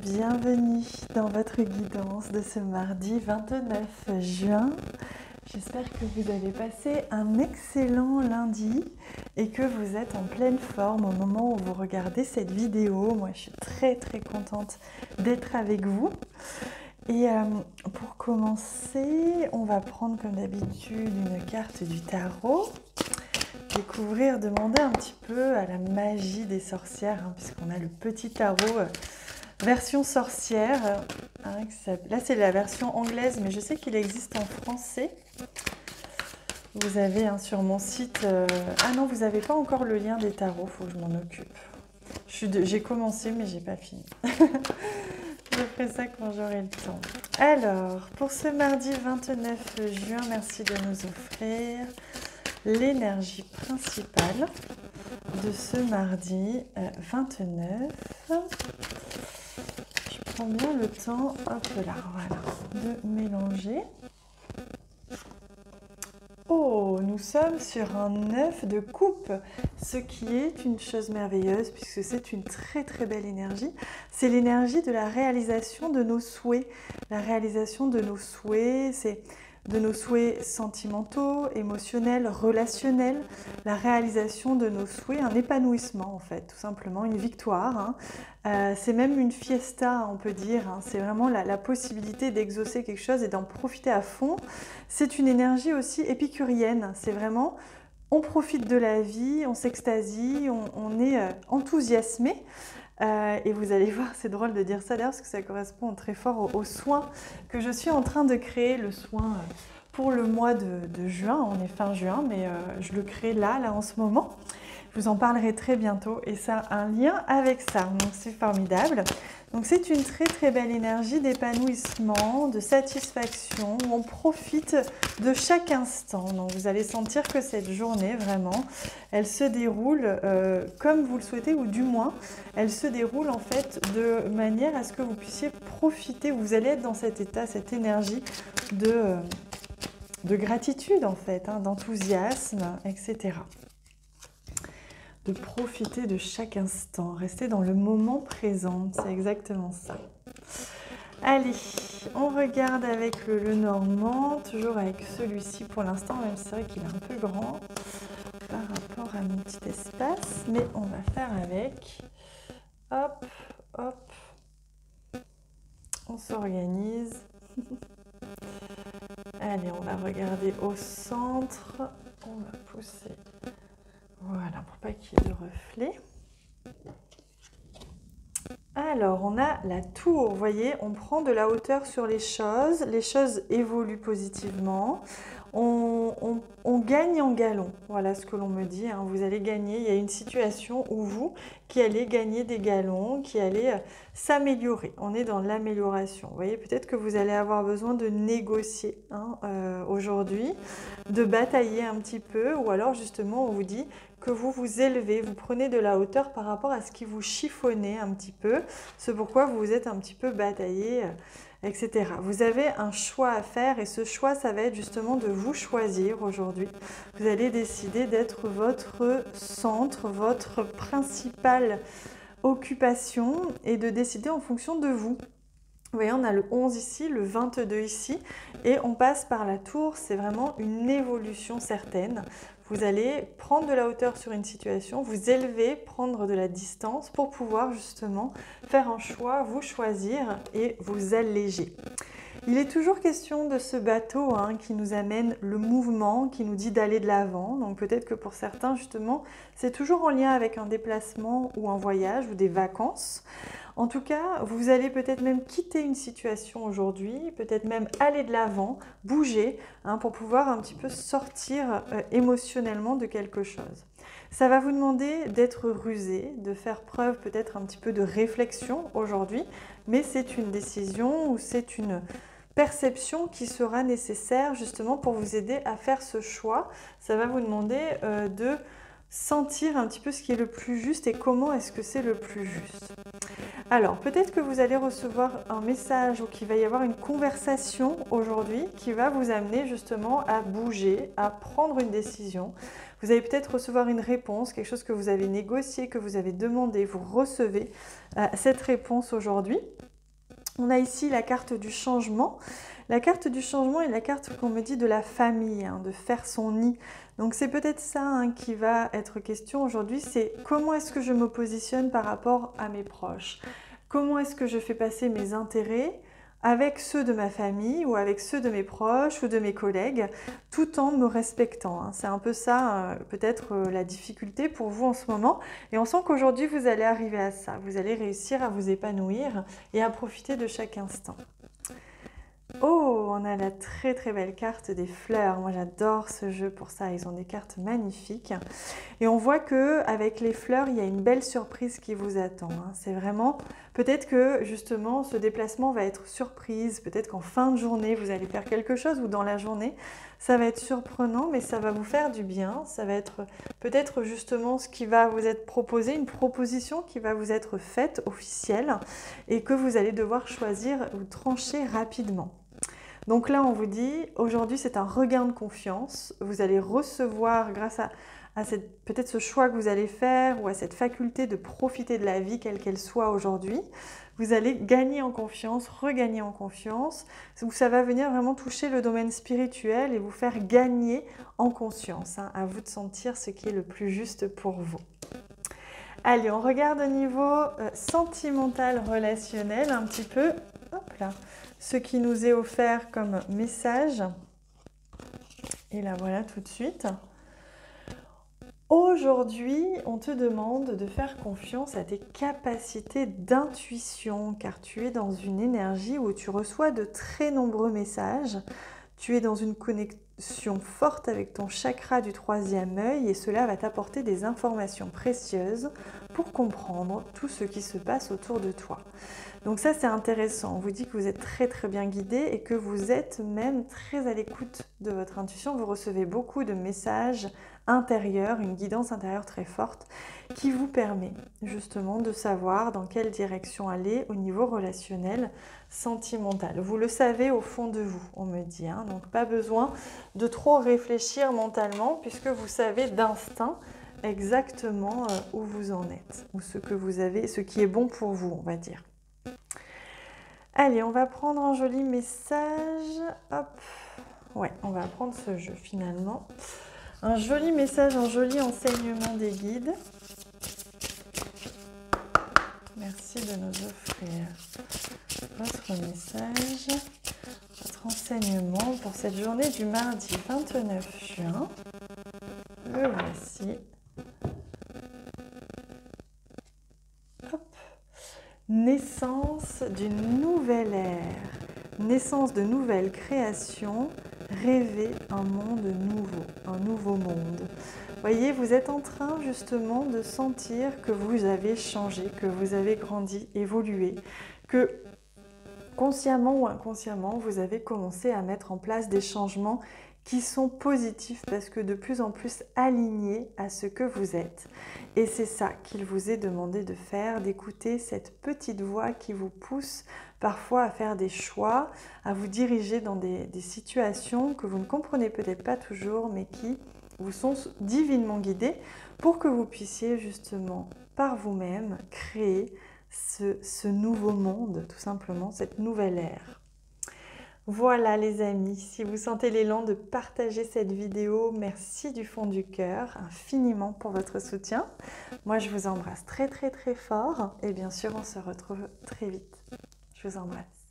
Bienvenue dans votre guidance de ce mardi 29 juin. J'espère que vous avez passé un excellent lundi et que vous êtes en pleine forme au moment où vous regardez cette vidéo. Moi, je suis très contente d'être avec vous. Et pour commencer, on va prendre comme d'habitude une carte du tarot. Découvrir, demander un petit peu à la magie des sorcières, puisqu'on a le petit tarot version sorcière. Là, c'est la version anglaise, mais je sais qu'il existe en français. Vous avez sur mon site... Ah non, vous n'avez pas encore le lien des tarots, il faut que je m'en occupe. J'ai commencé, mais j'ai pas fini. Je ferai ça quand j'aurai le temps. Alors, pour ce mardi 29 juin, merci de nous offrir l'énergie principale de ce mardi 29. Je prends bien le temps, hop là, voilà, de mélanger. Oh, nous sommes sur un 9 de coupe, ce qui est une chose merveilleuse puisque c'est une très belle énergie. C'est l'énergie de la réalisation de nos souhaits. La réalisation de nos souhaits, c'est de nos souhaits sentimentaux, émotionnels, relationnels, la réalisation de nos souhaits, un épanouissement en fait, tout simplement, une victoire. C'est même une fiesta, on peut dire. C'est vraiment la possibilité d'exaucer quelque chose et d'en profiter à fond. C'est une énergie aussi épicurienne. C'est vraiment, on profite de la vie, on s'extasie, on est enthousiasmé. Et vous allez voir, c'est drôle de dire ça d'ailleurs, parce que ça correspond très fort aux soins que je suis en train de créer, le soin pour le mois de juin. On est fin juin, mais je le crée là en ce moment. Je vous en parlerai très bientôt et ça a un lien avec ça, donc c'est formidable. Donc c'est une très belle énergie d'épanouissement, de satisfaction, où on profite de chaque instant. Donc vous allez sentir que cette journée, vraiment, elle se déroule comme vous le souhaitez, ou du moins, elle se déroule en fait de manière à ce que vous puissiez profiter, vous allez être dans cet état, cette énergie de gratitude en fait, d'enthousiasme, etc. De profiter de chaque instant, rester dans le moment présent, c'est exactement ça. Allez, on regarde avec le normand, toujours avec celui-ci pour l'instant, même si c'est vrai qu'il est un peu grand par rapport à mon petit espace, mais on va faire avec. Hop, hop, on s'organise. Allez, on va regarder au centre, on va pousser. Voilà, pour pas qu'il y ait de reflet. Alors, on a la tour, vous voyez, on prend de la hauteur sur les choses évoluent positivement, on gagne en galon, voilà ce que l'on me dit, vous allez gagner, il y a une situation où vous, qui allez gagner des galons, qui allez s'améliorer, on est dans l'amélioration, vous voyez, peut-être que vous allez avoir besoin de négocier aujourd'hui, de batailler un petit peu, ou alors justement on vous dit que vous vous élevez, vous prenez de la hauteur par rapport à ce qui vous chiffonnait un petit peu, ce pourquoi vous vous êtes un petit peu bataillé, etc. Vous avez un choix à faire et ce choix, ça va être justement de vous choisir aujourd'hui. Vous allez décider d'être votre centre, votre principale occupation et de décider en fonction de vous. Vous voyez, on a le 11 ici, le 22 ici, et on passe par la tour, c'est vraiment une évolution certaine. Vous allez prendre de la hauteur sur une situation, vous élever, prendre de la distance pour pouvoir justement faire un choix, vous choisir et vous alléger. Il est toujours question de ce bateau qui nous amène le mouvement, qui nous dit d'aller de l'avant. Donc peut-être que pour certains, justement, c'est toujours en lien avec un déplacement ou un voyage ou des vacances. En tout cas, vous allez peut-être même quitter une situation aujourd'hui, peut-être même aller de l'avant, bouger, pour pouvoir un petit peu sortir émotionnellement de quelque chose. Ça va vous demander d'être rusé, de faire preuve peut-être un petit peu de réflexion aujourd'hui, mais c'est une décision ou c'est une perception qui sera nécessaire justement pour vous aider à faire ce choix. Ça va vous demander de sentir un petit peu ce qui est le plus juste et comment est-ce que c'est le plus juste. Alors, peut-être que vous allez recevoir un message ou qu'il va y avoir une conversation aujourd'hui qui va vous amener justement à bouger, à prendre une décision. Vous allez peut-être recevoir une réponse, quelque chose que vous avez négocié, que vous avez demandé, vous recevez cette réponse aujourd'hui. On a ici la carte du changement. La carte du changement est la carte qu'on me dit de la famille, de faire son nid. Donc c'est peut-être ça qui va être question aujourd'hui, c'est comment est-ce que je me positionne par rapport à mes proches? Comment est-ce que je fais passer mes intérêts avec ceux de ma famille ou avec ceux de mes proches ou de mes collègues, tout en me respectant. C'est un peu ça, peut-être la difficulté pour vous en ce moment. Et on sent qu'aujourd'hui, vous allez arriver à ça. Vous allez réussir à vous épanouir et à profiter de chaque instant. Oh, on a la très très belle carte des fleurs. Moi j'adore ce jeu pour ça, ils ont des cartes magnifiques. Et on voit que avec les fleurs, il y a une belle surprise qui vous attend. C'est vraiment, peut-être que justement ce déplacement va être surprise, peut-être qu'en fin de journée vous allez faire quelque chose ou dans la journée, ça va être surprenant mais ça va vous faire du bien. Ça va être peut-être justement ce qui va vous être proposé, une proposition qui va vous être faite officielle et que vous allez devoir choisir ou trancher rapidement. Donc là, on vous dit, aujourd'hui, c'est un regain de confiance. Vous allez recevoir, grâce à peut-être ce choix que vous allez faire ou à cette faculté de profiter de la vie, quelle qu'elle soit aujourd'hui, vous allez gagner en confiance, regagner en confiance. Ça va venir vraiment toucher le domaine spirituel et vous faire gagner en conscience. À vous de sentir ce qui est le plus juste pour vous. Allez, on regarde au niveau sentimental, relationnel, un petit peu. Hop là. Ce qui nous est offert comme message. Et là, voilà tout de suite. Aujourd'hui, on te demande de faire confiance à tes capacités d'intuition, car tu es dans une énergie où tu reçois de très nombreux messages. Tu es dans une connexion forte avec ton chakra du troisième œil et cela va t'apporter des informations précieuses pour comprendre tout ce qui se passe autour de toi. Donc ça, c'est intéressant. On vous dit que vous êtes très très bien guidé et que vous êtes même très à l'écoute de votre intuition. Vous recevez beaucoup de messages intérieurs, une guidance intérieure très forte qui vous permet justement de savoir dans quelle direction aller au niveau relationnel, sentimental. Vous le savez au fond de vous, on me dit. Donc pas besoin de trop réfléchir mentalement puisque vous savez d'instinct exactement où vous en êtes ou ce que vous avez, ce qui est bon pour vous, on va dire. Allez, on va prendre un joli message. Hop. Ouais, on va prendre ce jeu finalement. Un joli message, un joli enseignement des guides. Merci de nous offrir votre message, votre enseignement pour cette journée du mardi 29 juin. Le voici. Hop. Naissance d'une nouvelle ère, naissance de nouvelles créations, rêver un monde nouveau, un nouveau monde. Voyez, vous êtes en train justement de sentir que vous avez changé, que vous avez grandi, évolué, que consciemment ou inconsciemment, vous avez commencé à mettre en place des changements qui sont positifs parce que de plus en plus alignés à ce que vous êtes. Et c'est ça qu'il vous est demandé de faire, d'écouter cette petite voix qui vous pousse parfois à faire des choix, à vous diriger dans des situations que vous ne comprenez peut-être pas toujours, mais qui vous sont divinement guidées pour que vous puissiez justement par vous-même créer ce nouveau monde, tout simplement, cette nouvelle ère. Voilà les amis, si vous sentez l'élan de partager cette vidéo, merci du fond du cœur, infiniment pour votre soutien. Moi je vous embrasse très très très fort et bien sûr on se retrouve très vite. Je vous embrasse.